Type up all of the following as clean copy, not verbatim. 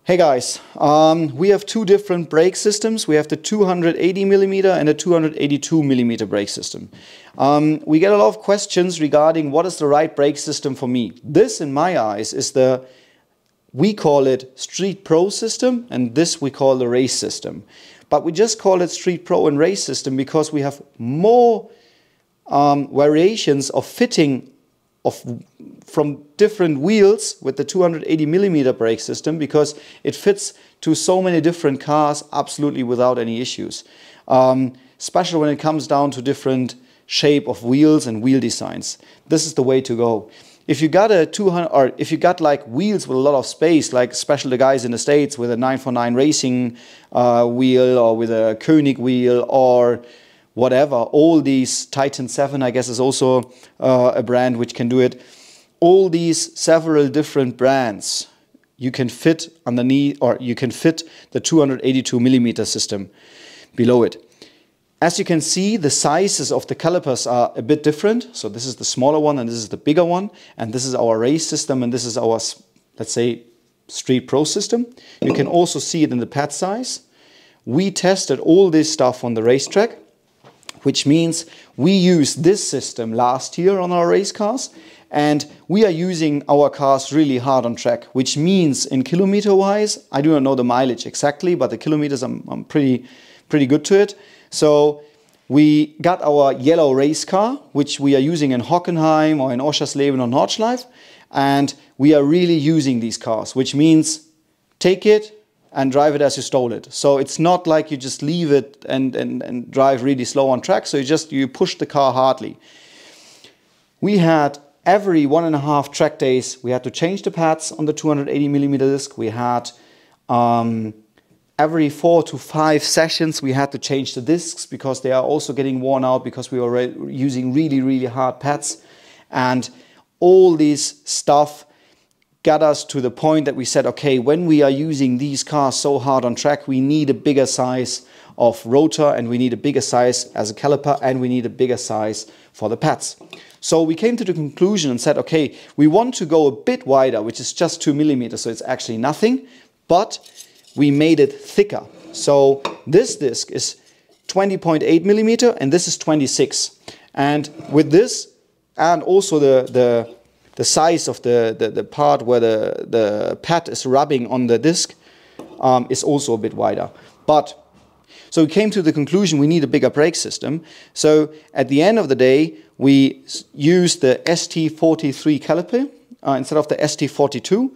Hey guys, we have two different brake systems. We have the 280mm and the 282mm brake system. We get a lot of questions regarding what is the right brake system for me. This, in my eyes, is we call it Street Pro system, and this we call the race system. But we just call it Street Pro and race system because we have more variations of fitting from different wheels with the 280mm brake system, because it fits to so many different cars absolutely without any issues. Especially when it comes down to different shape of wheels and wheel designs. This is the way to go. If you got a 200, or if you got like wheels with a lot of space, like especially the guys in the States with a 949 racing wheel, or with a Koenig wheel, or whatever, all these, Titan 7 I guess is also a brand which can do it. All these several different brands you can fit underneath, or you can fit the 282mm system below it. As you can see, the sizes of the calipers are a bit different. So this is the smaller one and this is the bigger one, and this is our race system and this is our, let's say, Street Pro system. You can also see it in the pad size. We tested all this stuff on the racetrack, which means we used this system last year on our race cars, and we are using our cars really hard on track, which means in kilometer wise, I do not know the mileage exactly, but the kilometers I'm pretty good to it. So we got our yellow race car, which we are using in Hockenheim or in Oschersleben or Nordschleife, and we are really using these cars, which means take it and drive it as you stole it. So it's not like you just leave it and drive really slow on track. So you push the car hardly. We had every 1.5 track days, we had to change the pads on the 280mm disc. We had every 4 to 5 sessions, we had to change the discs because they are also getting worn out because we were using really hard pads. And all this stuff got us to the point that we said, okay, when we are using these cars so hard on track, we need a bigger size of rotor, and we need a bigger size as a caliper, and we need a bigger size for the pads. So we came to the conclusion and said, okay, we want to go a bit wider, which is just 2mm, so it's actually nothing, but we made it thicker. So this disc is 20.8mm and this is 26. And with this, and also the size of the part where the pad is rubbing on the disc is also a bit wider. So we came to the conclusion we need a bigger brake system. So at the end of the day, we used the ST43 caliper instead of the ST42,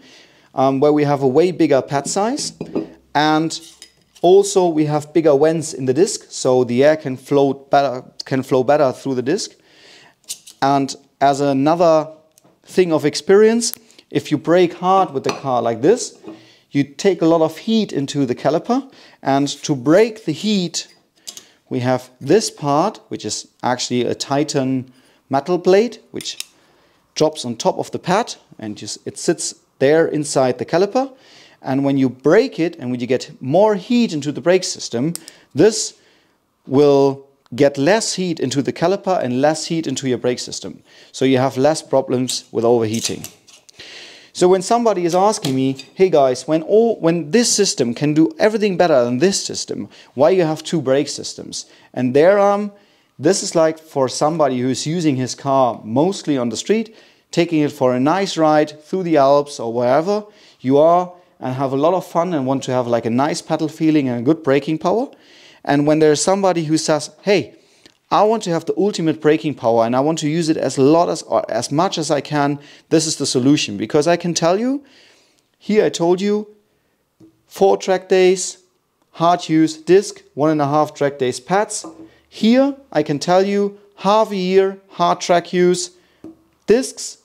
where we have a way bigger pad size, and also we have bigger vents in the disc, so the air can flow better through the disc. And as another thing of experience, if you brake hard with the car like this, you take a lot of heat into the caliper, and to break the heat we have this part, which is actually a Titan metal plate which drops on top of the pad, and it sits there inside the caliper. And when you brake it and when you get more heat into the brake system, this will get less heat into the caliper and less heat into your brake system. So you have less problems with overheating. So when somebody is asking me, hey guys, when this system can do everything better than this system, why you have two brake systems? And this is like for somebody who is using his car mostly on the street, taking it for a nice ride through the Alps or wherever you are, and have a lot of fun and want to have like a nice pedal feeling and a good braking power. And when there's somebody who says, hey, I want to have the ultimate braking power and I want to use it as much as I can, this is the solution. Because I can tell you, here I told you, 4 track days, hard use disc, 1.5 track days pads. Here I can tell you, half a year, hard track use discs,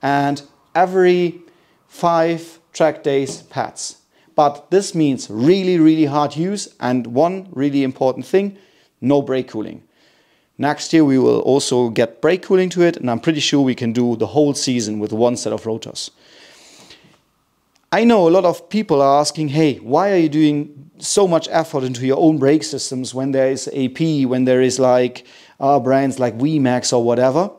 and every 5 track days pads. But this means really hard use, and one really important thing, no brake cooling. Next year we will also get brake cooling to it, and I'm pretty sure we can do the whole season with one set of rotors. I know a lot of people are asking, hey, why are you doing so much effort into your own brake systems when there is AP, when there is like brands like VMAX or whatever?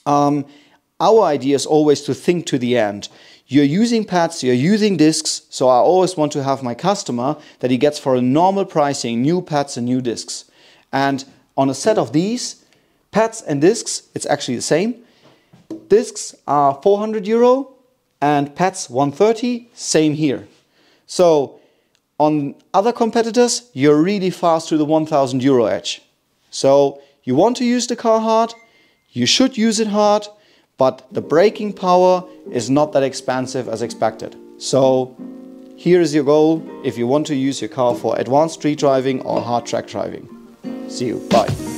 Our idea is always to think to the end. you're using pads, you're using discs, so I always want to have my customer that he gets for a normal pricing new pads and new discs. And on a set of these, pads and discs, it's actually the same. Discs are 400 euro and pads 130, same here. So on other competitors, you're really fast to the 1000 euro edge. So you want to use the car hard, you should use it hard, but the braking power is not that expensive as expected. So here is your goal if you want to use your car for advanced street driving or hard track driving. See you, bye.